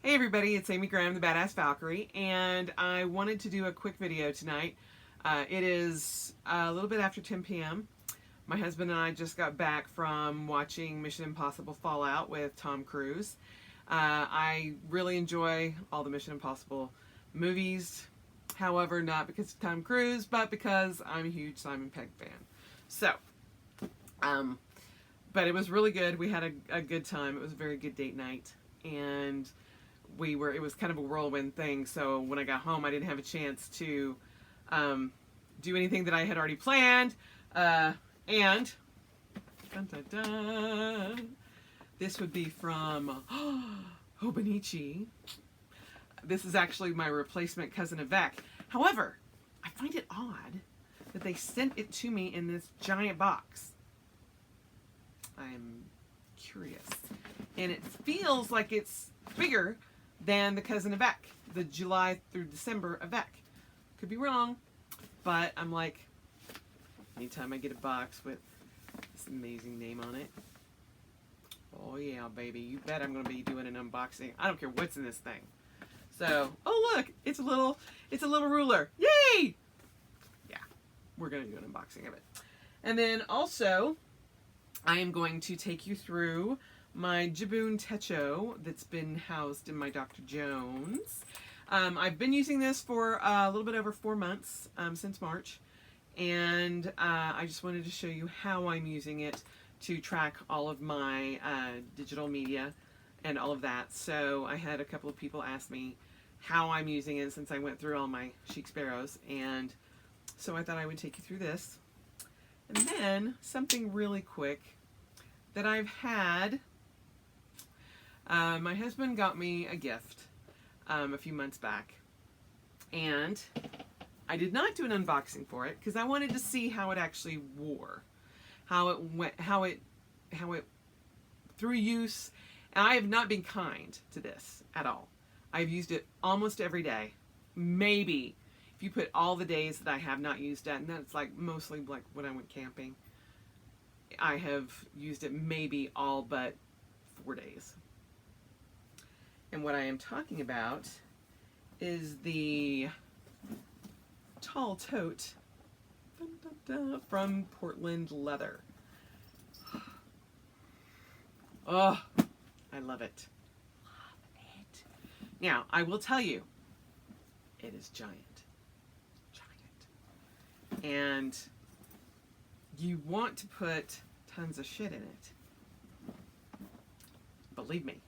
Hey everybody, it's Amy Graham, the Badass Valkyrie, and I wanted to do a quick video tonight. It is a little bit after 10 p.m. My husband and I just got back from watching Mission Impossible Fallout with Tom Cruise. I really enjoy all the Mission Impossible movies, however, not because of Tom Cruise, but because I'm a huge Simon Pegg fan. So, but it was really good. We had a good time. It was a very good date night, and it was kind of a whirlwind thing, so when I got home I didn't have a chance to do anything that I had already planned, and dun, dun, dun, this would be from Hobonichi. This is actually my replacement cousin Avec. However, I find it odd that they sent it to me in this giant box. I'm curious, and it feels like it's bigger than the cousin Avec, the July through December Avec. Could be wrong, but I'm like, anytime I get a box with this amazing name on it, oh yeah, baby, you bet I'm going to be doing an unboxing. I don't care what's in this thing. So, oh look, it's a little ruler. Yay! Yeah, we're going to do an unboxing of it. And then also, I am going to take you through my Jibun Techo that's been housed in my Dr. Jones. I've been using this for a little bit over 4 months, since March, and I just wanted to show you how I'm using it to track all of my digital media and all of that. So I had a couple of people ask me how I'm using it since I went through all my Chic Sparrows, and so I thought I would take you through this. And then something really quick that I've had. My husband got me a gift a few months back, and I did not do an unboxing for it because I wanted to see how it actually wore, how it went, how it through use. And I have not been kind to this at all. I've used it almost every day. Maybe if you put all the days that I have not used it, and that's like mostly like when I went camping, I have used it maybe all but 4 days. And what I am talking about is the tall tote from Portland Leather. Oh, I love it. Love it. Now, I will tell you, it is giant. Giant. And you want to put tons of shit in it. Believe me.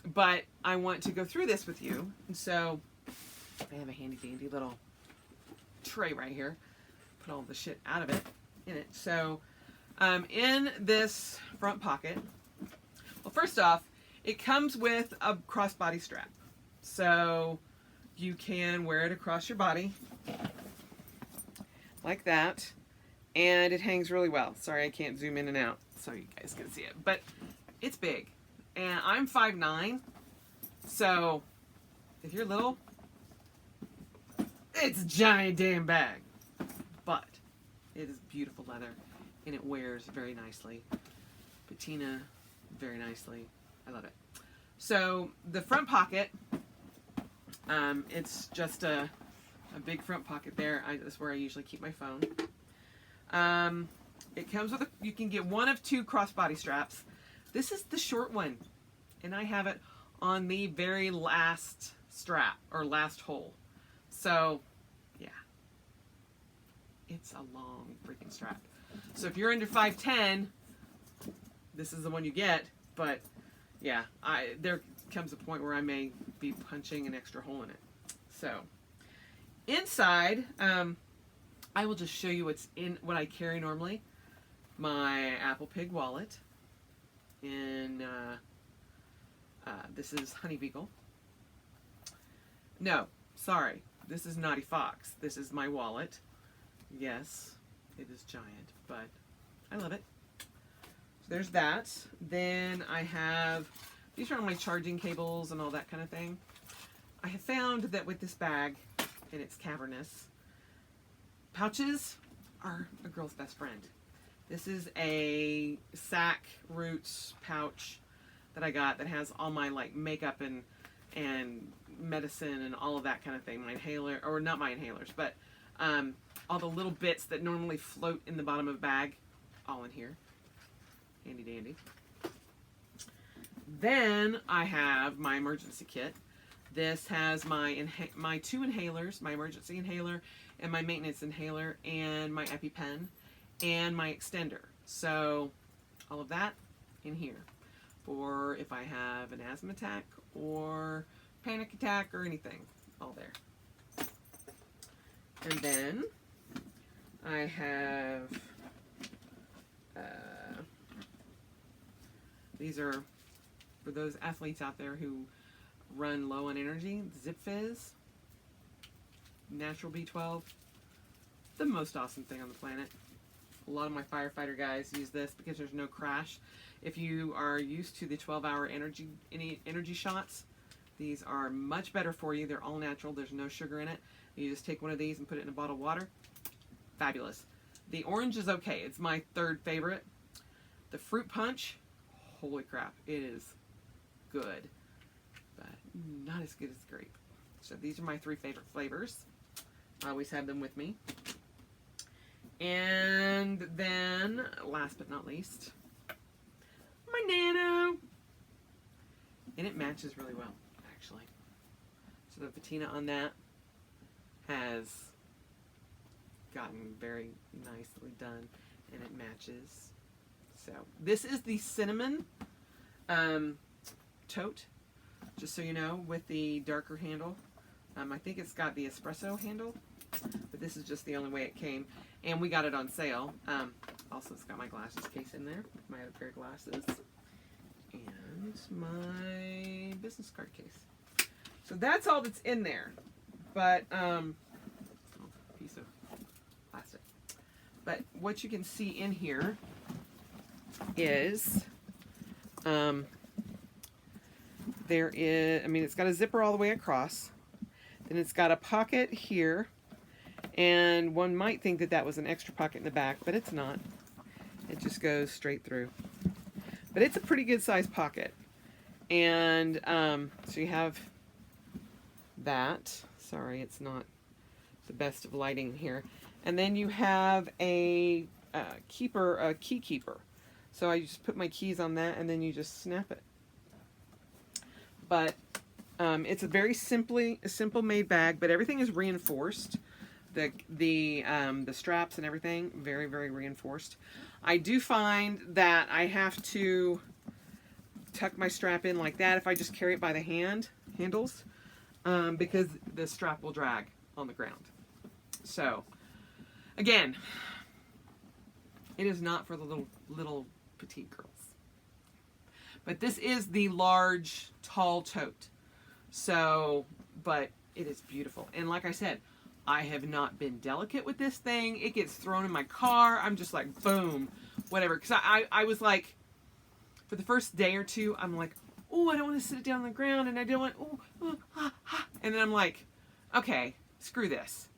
But I want to go through this with you, and so I have a handy dandy little tray right here. Put all the shit out of it in it. So in this front pocket, well, first off, it comes with a crossbody strap, so you can wear it across your body like that, and it hangs really well. Sorry, I can't zoom in and out so you guys can see it, but it's big. And I'm 5'9", so if you're little, it's a giant damn bag. But it is beautiful leather, and it wears very nicely. Patina very nicely. I love it. So the front pocket, it's just a big front pocket there. That's where I usually keep my phone. It comes with you can get one of 2 crossbody straps. This is the short one, and I have it on the very last strap, or last hole. So, yeah. It's a long freaking strap. So if you're under 5'10", this is the one you get, but yeah, there comes a point where I may be punching an extra hole in it. So, inside, I will just show you what's in what I carry normally. My Apple Pig wallet. And this is Honey Beagle. No, sorry, this is Naughty Fox. This is my wallet. Yes, it is giant, but I love it. So there's that. Then I have, these are all my charging cables and all that kind of thing. I have found that with this bag, and it's cavernous, pouches are a girl's best friend. This is a sack roots pouch that I got that has all my like makeup and medicine and all of that kind of thing. My inhaler, or not my inhalers, but all the little bits that normally float in the bottom of a bag, all in here. Handy dandy. Then I have my emergency kit. This has my 2 inhalers, my emergency inhaler and my maintenance inhaler, and my EpiPen and my extender. So all of that in here for if I have an asthma attack or panic attack or anything, all there. And then I have these are for those athletes out there who run low on energy. Zip Fizz, natural B12, the most awesome thing on the planet. A lot of my firefighter guys use this because there's no crash. If you are used to the 12-hour energy shots, these are much better for you. They're all natural. There's no sugar in it. You just take one of these and put it in a bottle of water. Fabulous. The orange is okay. It's my 3rd favorite. The fruit punch, holy crap, it is good, but not as good as grape. So these are my 3 favorite flavors. I always have them with me. And then, last but not least, my Nano. And it matches really well, actually. So the patina on that has gotten very nicely done, and it matches. So this is the cinnamon tote, just so you know, with the darker handle. I think it's got the espresso handle, but this is just the only way it came, and we got it on sale. Also, it's got my glasses case in there, my other pair of glasses, and my business card case. So that's all that's in there, but piece of plastic. But what you can see in here is there is, I mean, it's got a zipper all the way across. Then it's got a pocket here, and one might think that that was an extra pocket in the back, but it's not. It just goes straight through. But it's a pretty good sized pocket. And so you have that. Sorry, it's not the best of lighting here. And then you have a key keeper. So I just put my keys on that, and then you just snap it. But it's a very simple made bag, but everything is reinforced. The straps and everything, very, very reinforced. I do find that I have to tuck my strap in like that if I just carry it by the handles, because the strap will drag on the ground. So, again, it is not for the little petite girls. But this is the large, tall tote. So, but it is beautiful. And like I said, I have not been delicate with this thing. It gets thrown in my car. I'm just like, boom, whatever. Because I was like, for the first day or two, I'm like, oh, I don't want to sit it down on the ground. And I don't want, And then I'm like, okay, screw this.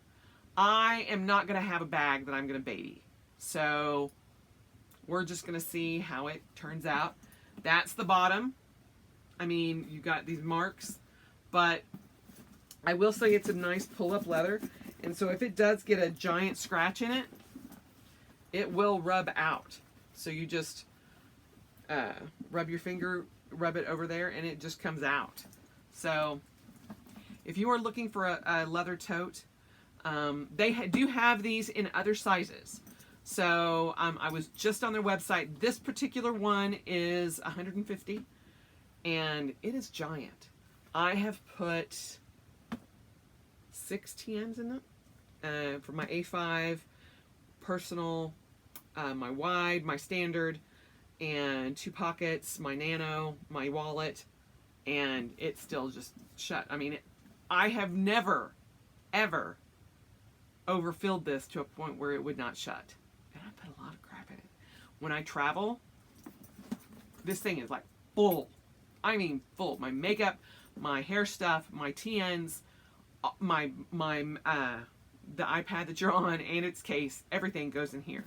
I am not going to have a bag that I'm going to baby. So we're just going to see how it turns out. That's the bottom. I mean, you got these marks, but I will say it's a nice pull-up leather. And so if it does get a giant scratch in it, it will rub out. So you just rub your finger, rub it over there, and it just comes out. So if you are looking for a leather tote, they do have these in other sizes. So I was just on their website. This particular one is $150, and it is giant. I have put 6 TMs in it for my A5, personal, my wide, my standard, and 2 pockets, my nano, my wallet, and it's still just shut. I mean, I have never, ever overfilled this to a point where it would not shut. And I put a lot of crap in it. When I travel, this thing is like full. I mean full. My makeup, my hair stuff, my TNs, the iPad that you're on and its case, everything goes in here.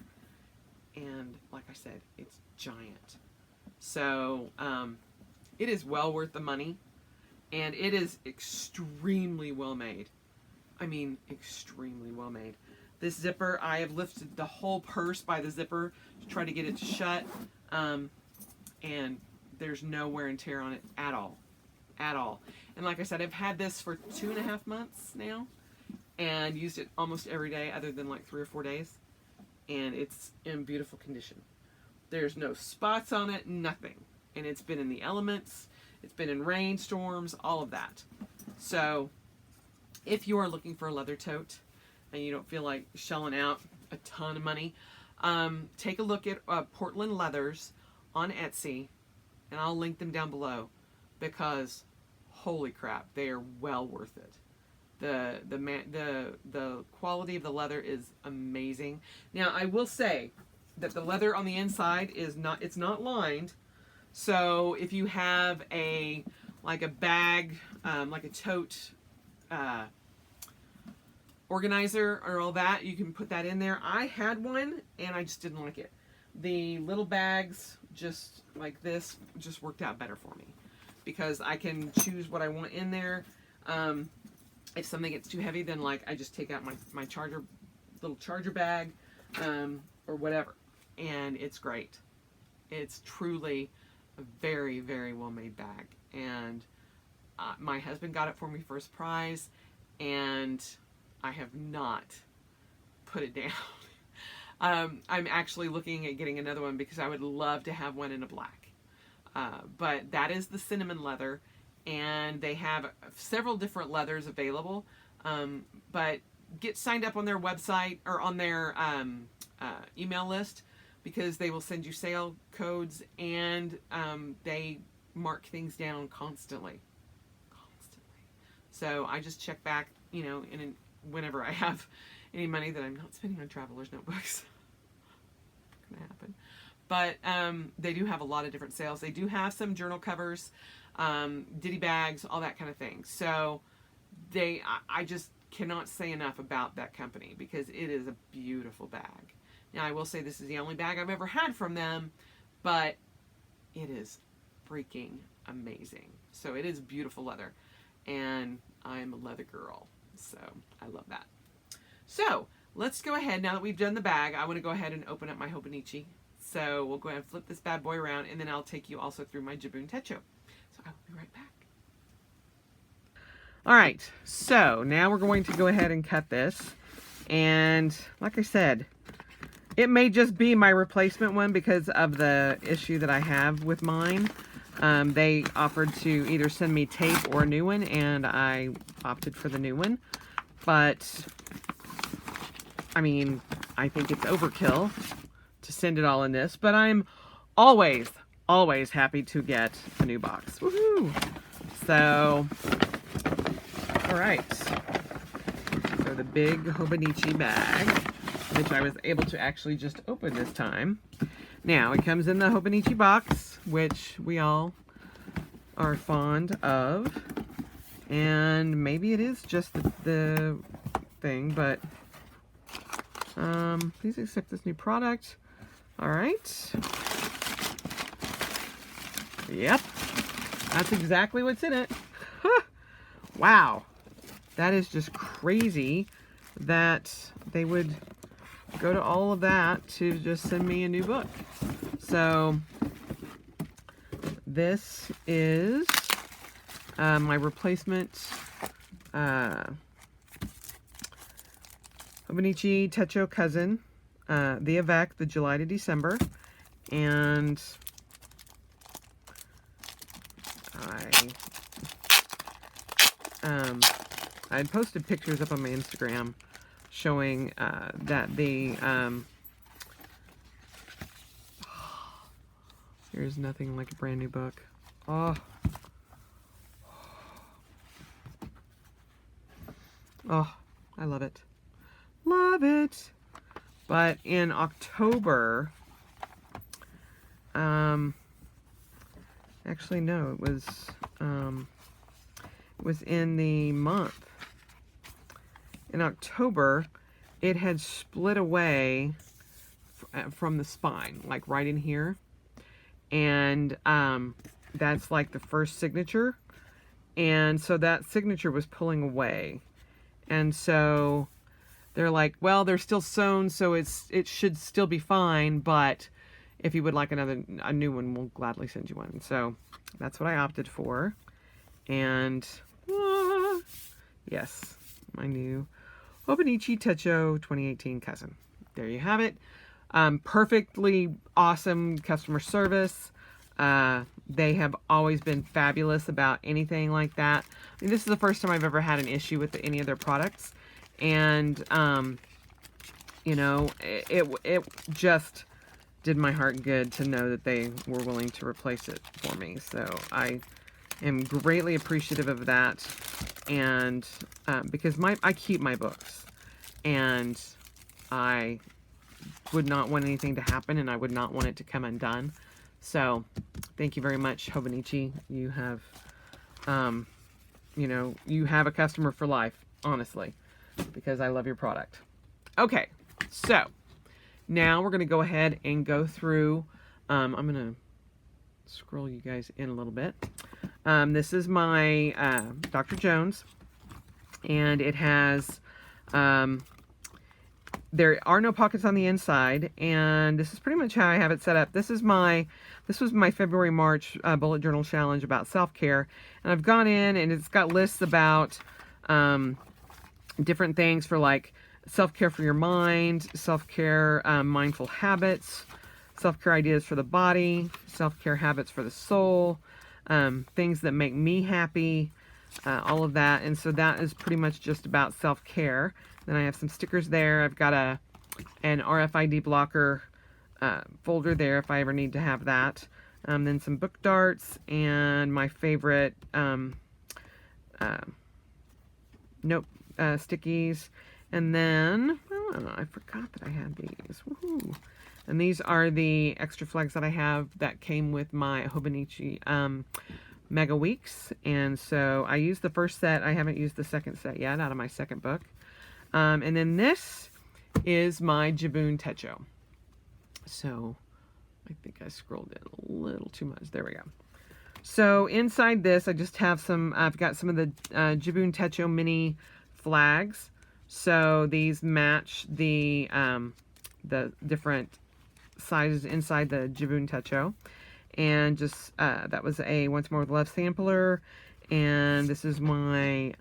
And like I said, it's giant. So It is well worth the money, and it is extremely well made. I mean, extremely well made. This zipper, I have lifted the whole purse by the zipper to try to get it to shut, and there's no wear and tear on it at all. At all. And like I said, I've had this for 2.5 months now, and used it almost every day other than like 3 or 4 days, and it's in beautiful condition. There's no spots on it, nothing. And it's been in the elements, it's been in rainstorms, all of that. So if you are looking for a leather tote and you don't feel like shelling out a ton of money, take a look at Portland Leathers on Etsy, and I'll link them down below, because holy crap, they are well worth it. The quality of the leather is amazing. Now I will say that the leather on the inside is not lined. So if you have a bag, like a tote organizer or all that, you can put that in there. I had one and I just didn't like it. The little bags just like this just worked out better for me, because I can choose what I want in there. If something gets too heavy, then like I just take out my little charger bag, or whatever, and it's great. It's truly a very, very well made bag, and my husband got it for me for a surprise, and I have not put it down. I'm actually looking at getting another one, because I would love to have one in a black. But that is the cinnamon leather, and they have several different leathers available. But get signed up on their website or on their email list, because they will send you sale codes, and they mark things down constantly. So I just check back, whenever I have any money that I'm not spending on traveler's notebooks. Not gonna happen. But they do have a lot of different sales. They do have some journal covers, ditty bags, all that kind of thing. So I just cannot say enough about that company, because it is a beautiful bag. Now I will say this is the only bag I've ever had from them, but it is freaking amazing. So it is beautiful leather, and I'm a leather girl, so I love that. So let's go ahead, now that we've done the bag, I want to go ahead and open up my Hobonichi. So we'll go ahead and flip this bad boy around, and then I'll take you also through my Jibun Techo. So I will be right back. All right, so now we're going to go ahead and cut this. And like I said, it may just be my replacement one because of the issue that I have with mine. They offered to either send me tape or a new one, and I opted for the new one. But I mean, I think it's overkill to send it all in this, but I'm always happy to get a new box. Woohoo! So, all right. So the big Hobonichi bag, which I was able to actually just open this time. Now, it comes in the Hobonichi box, which we all are fond of. And maybe it is just the thing, but please accept this new product. All right. Yep. That's exactly what's in it. Wow. That is just crazy that they would go to all of that to just send me a new book. So this is my replacement Hobonichi Techo cousin, the Avec, the July to December, and I had posted pictures up on my Instagram showing that the there's nothing like a brand new book. Oh, I love it. Love it. But in October, actually no, it was in the month. In October, it had split away from the spine, like right in here. And that's like the first signature. And so that signature was pulling away. And so they're like, well, they're still sewn, so it should still be fine, but if you would like a new one, we'll gladly send you one. So that's what I opted for. And yes, my new Hobonichi Techo 2018 cousin. There you have it. Perfectly awesome customer service. They have always been fabulous about anything like that. I mean, this is the first time I've ever had an issue with any of their products. And, you know, it just did my heart good to know that they were willing to replace it for me. So I am greatly appreciative of that. And because I keep my books, and I would not want anything to happen, and I would not want it to come undone. So thank you very much, Hobonichi. You have, you know, you have a customer for life, honestly, because I love your product. Okay, so now we're going to go ahead and go through, I'm going to scroll you guys in a little bit. This is my Dr. Jones, and it has, there are no pockets on the inside, and this is pretty much how I have it set up. This was my February-March bullet journal challenge about self-care, and I've gone in and it's got lists about different things for like self-care for your mind, self-care mindful habits, self-care ideas for the body, self-care habits for the soul, things that make me happy, all of that. And so that is pretty much just about self-care. Then I have some stickers there. I've got an RFID blocker folder there if I ever need to have that. Then some book darts and my favorite note stickies. And then, oh, I forgot that I had these. Woohoo! And these are the extra flags that I have that came with my Hobonichi Mega Weeks. And so I used the first set. I haven't used the second set yet out of my second book. And then this is my Jibun Techo. So I think I scrolled in a little too much. There we go. So inside this, I just have I've got some of the Jibun Techo mini flags. So these match the different sizes inside the Jibun Techo. And just, that was a Once More with Love sampler. And this is my,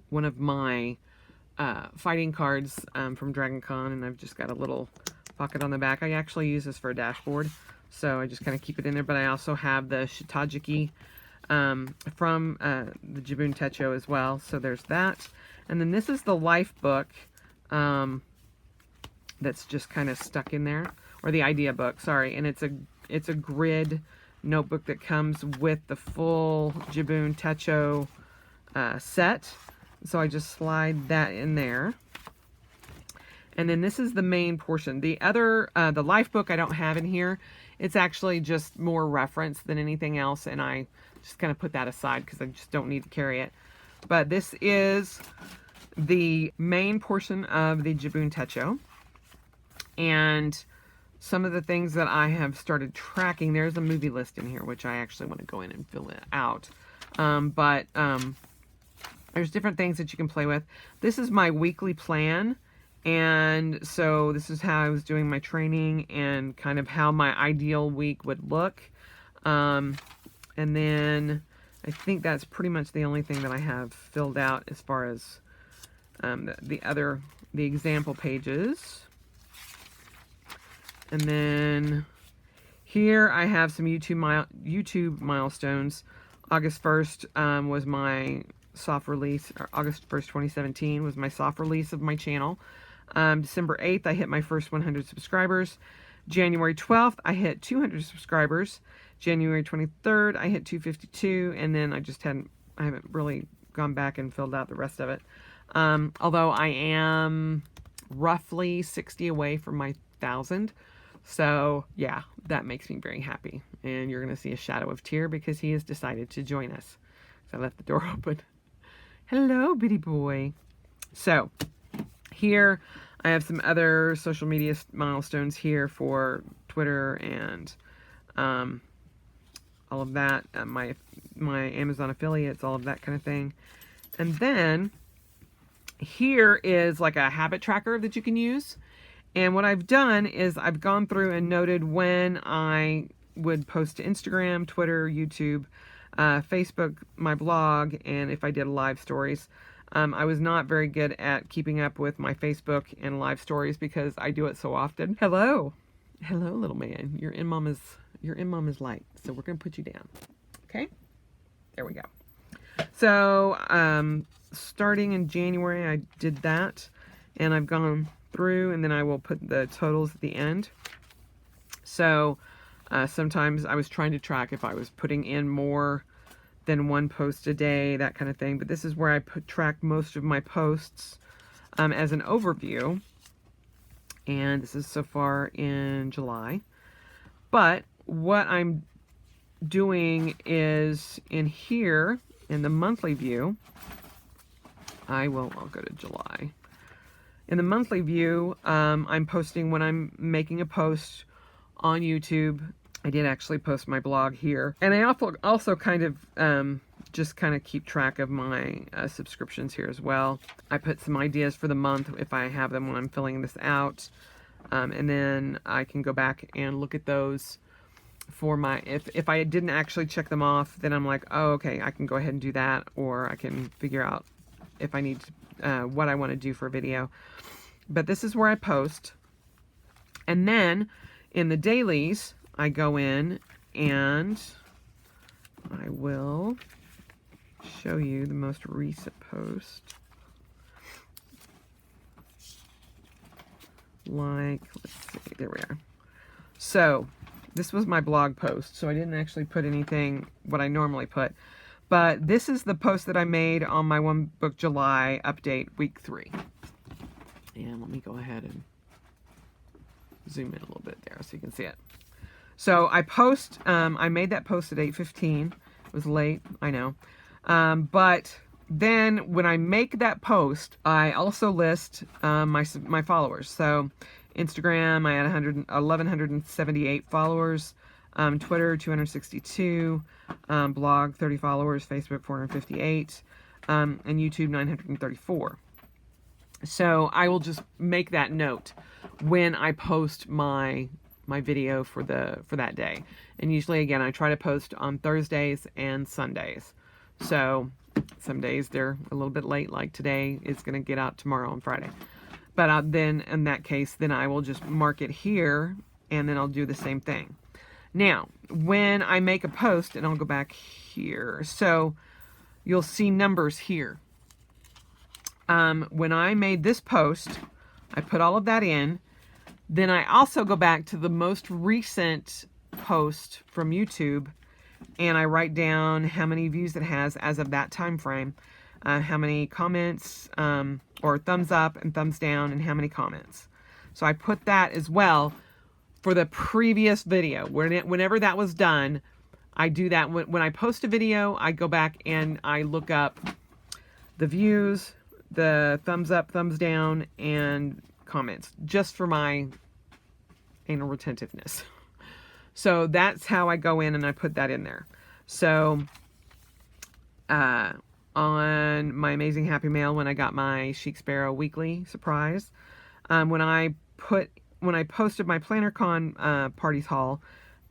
one of my fighting cards from Dragon Con, and I've just got a little pocket on the back. I actually use this for a dashboard, so I just kind of keep it in there. But I also have the Shitajiki from the Jibun Techo as well, so there's that. And then this is the life book that's just kind of stuck in there, or the idea book, sorry. And it's a grid notebook that comes with the full Jibun Techo set. So I just slide that in there. And then this is the main portion. The other, the life book I don't have in here. It's actually just more reference than anything else. And I just kind of put that aside because I just don't need to carry it. But this is the main portion of the Jibun Techo. And some of the things that I have started tracking, there's a movie list in here, which I actually want to go in and fill it out. There's different things that you can play with. This is my weekly plan. And so this is how I was doing my training and kind of how my ideal week would look. And then I think that's pretty much the only thing that I have filled out as far as the example pages. And then here I have some YouTube milestones. August 1st was my soft release, or August 1st, 2017 was my soft release of my channel. December 8th, I hit my first 100 subscribers. January 12th, I hit 200 subscribers. January 23rd, I hit 252, and then I haven't really gone back and filled out the rest of it. Although I am roughly 60 away from my 1,000. So yeah, that makes me very happy. And you're going to see a shadow of tear because he has decided to join us. So I left the door open. Hello, bitty boy. So here I have some other social media milestones here for Twitter and all of that, my Amazon affiliates, all of that kind of thing. And then here is like a habit tracker that you can use. And what I've done is I've gone through and noted when I would post to Instagram, Twitter, YouTube, Facebook, my blog, and if I did live stories. I was not very good at keeping up with my Facebook and live stories because I do it so often. Hello, little man. You're in Mama's light. So we're gonna put you down. Okay, there we go. So starting in January, I did that, and I've gone through, and then I will put the totals at the end. So sometimes I was trying to track if I was putting in more than one post a day, that kind of thing. But this is where I track most of my posts as an overview. And this is so far in July. But what I'm doing is in here, in the monthly view, I'll go to July. In the monthly view, I'm posting when I'm making a post on YouTube. I did actually post my blog here. And I also kind of just kind of keep track of my subscriptions here as well. I put some ideas for the month if I have them when I'm filling this out. And then I can go back and look at those for my, if I didn't actually check them off, then I'm like, oh, okay, I can go ahead and do that. Or I can figure out if I need to, what I want to do for a video. But this is where I post. And then in the dailies, I go in and I will show you the most recent post. Like, let's see, there we are. So this was my blog post. So I didn't actually put anything, what I normally put. But this is the post that I made on my One Book July update, week 3. And let me go ahead and zoom in a little bit there so you can see it. So I made that post at 8:15. It was late, I know. But then when I make that post, I also list my followers. So Instagram, I had 1,178 followers. Twitter, 262. Blog, 30 followers. Facebook, 458. And YouTube, 934. So I will just make that note when I post my video for that day. And usually, again, I try to post on Thursdays and Sundays. So some days they're a little bit late, like today is going to get out tomorrow on Friday. But then in that case, then I will just mark it here, and then I'll do the same thing. Now, when I make a post, and I'll go back here, so you'll see numbers here. When I made this post, I put all of that in. Then I also go back to the most recent post from YouTube, and I write down how many views it has as of that time frame, how many comments or thumbs up and thumbs down, and how many comments. So I put that as well for the previous video. Whenever that was done, I do that. When I post a video, I go back and I look up the views, the thumbs up, thumbs down, and comments, just for my anal retentiveness. So that's how I go in and I put that in there. So on my Amazing Happy Mail, when I got my Chic Sparrow weekly surprise, when I posted my PlannerCon parties haul,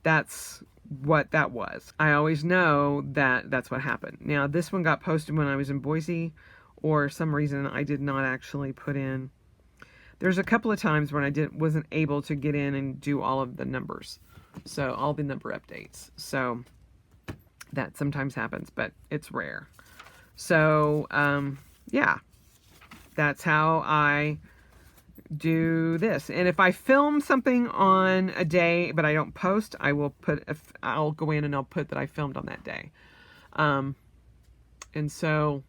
that's what that was. I always know that that's what happened. Now this one got posted when I was in Boise, or some reason I did not actually put in. There's a couple of times when I wasn't able to get in and do all of the numbers. So all the number updates. So that sometimes happens, but it's rare. So yeah, that's how I do this. And if I film something on a day but I don't post, I'll go in and I'll put that I filmed on that day. And so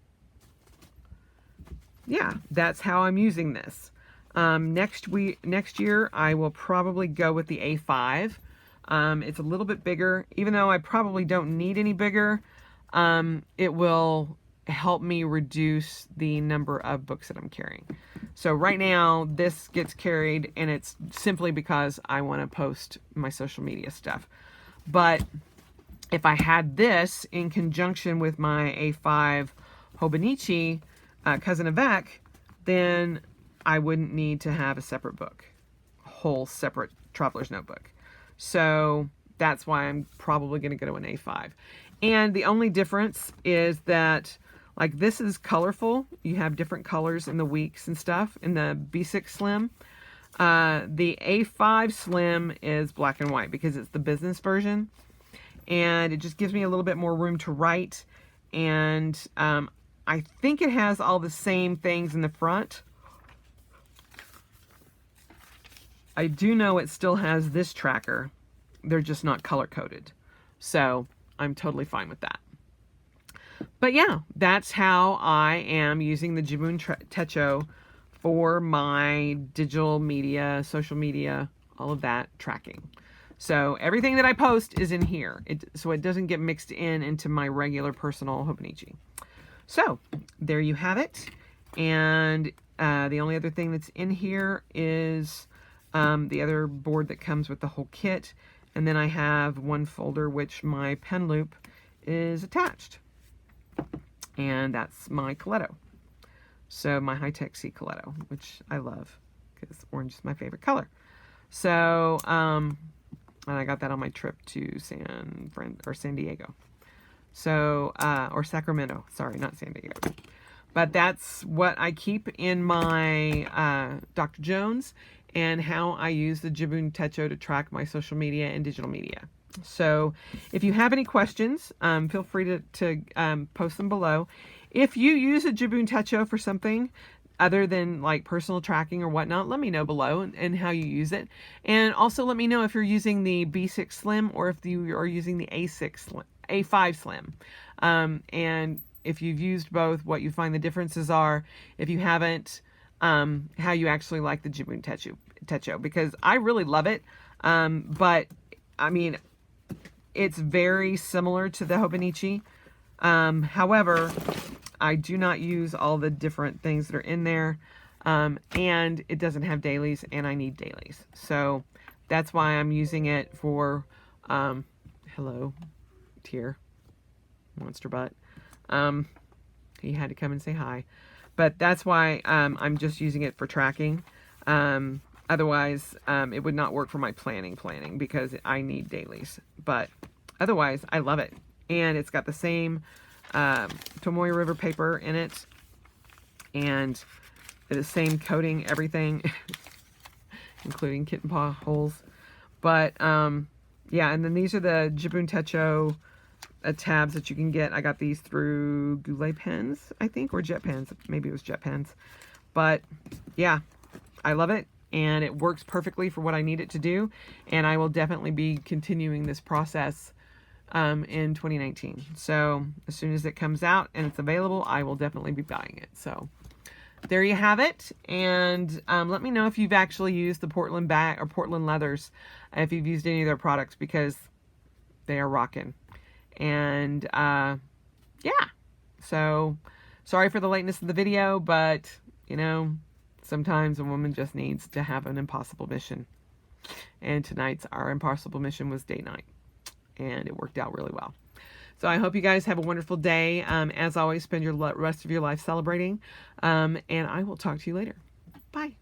yeah, that's how I'm using this. Next year I will probably go with the A5. It's a little bit bigger, even though I probably don't need any bigger. It will help me reduce the number of books that I'm carrying. So right now this gets carried, and it's simply because I want to post my social media stuff. But if I had this in conjunction with my A5 Hobonichi Cousin Avec, then I wouldn't need to have a separate book, a whole separate traveler's notebook. So that's why I'm probably going to go to an A5. And the only difference is that, like, this is colorful. You have different colors in the weeks and stuff in the B6 Slim. The A5 Slim is black and white because it's the business version. And it just gives me a little bit more room to write. And I think it has all the same things in the front. I do know it still has this tracker. They're just not color-coded. So I'm totally fine with that. But yeah, that's how I am using the Jibun Techo for my digital media, social media, all of that tracking. So everything that I post is in here, so it doesn't get mixed into my regular personal Hobonichi. So there you have it. And the only other thing that's in here is the other board that comes with the whole kit. And then I have one folder which my pen loop is attached. And that's my Coletto. So my high-tech C Coletto, which I love because orange is my favorite color. So, and I got that on my trip to San Diego. So, or Sacramento. Sorry, not San Diego. But that's what I keep in my Dr. Jones and how I use the Jibun Techo to track my social media and digital media. So if you have any questions, feel free to post them below. If you use a Jibun Techo for something other than like personal tracking or whatnot, let me know below and how you use it. And also let me know if you're using the B6 Slim or if you are using the A5 Slim. And if you've used both, what you find the differences are. If you haven't, how you actually like the Jibun Techo, because I really love it. But I mean, it's very similar to the Hobonichi. However, I do not use all the different things that are in there. And it doesn't have dailies, and I need dailies. So that's why I'm using it for, hello, Tier, monster butt. He had to come and say hi. But that's why I'm just using it for tracking. Otherwise, it would not work for my planning because I need dailies. But otherwise, I love it. And it's got the same Tomoe River paper in it. And the same coating, everything. Including kitten paw holes. But, yeah, and then these are the Jibun Techo tabs that you can get. I got these through Goulet pens, I think, or Jet pens. Maybe it was Jet pens. But, yeah, I love it. And it works perfectly for what I need it to do. And I will definitely be continuing this process in 2019. So as soon as it comes out and it's available, I will definitely be buying it. So there you have it. And let me know if you've actually used the Portland bag or Portland leathers, if you've used any of their products, because they are rocking. And yeah, so sorry for the lateness of the video, but you know, sometimes a woman just needs to have an impossible mission. And our impossible mission was date night. And it worked out really well. So I hope you guys have a wonderful day. As always, spend your rest of your life celebrating. And I will talk to you later. Bye.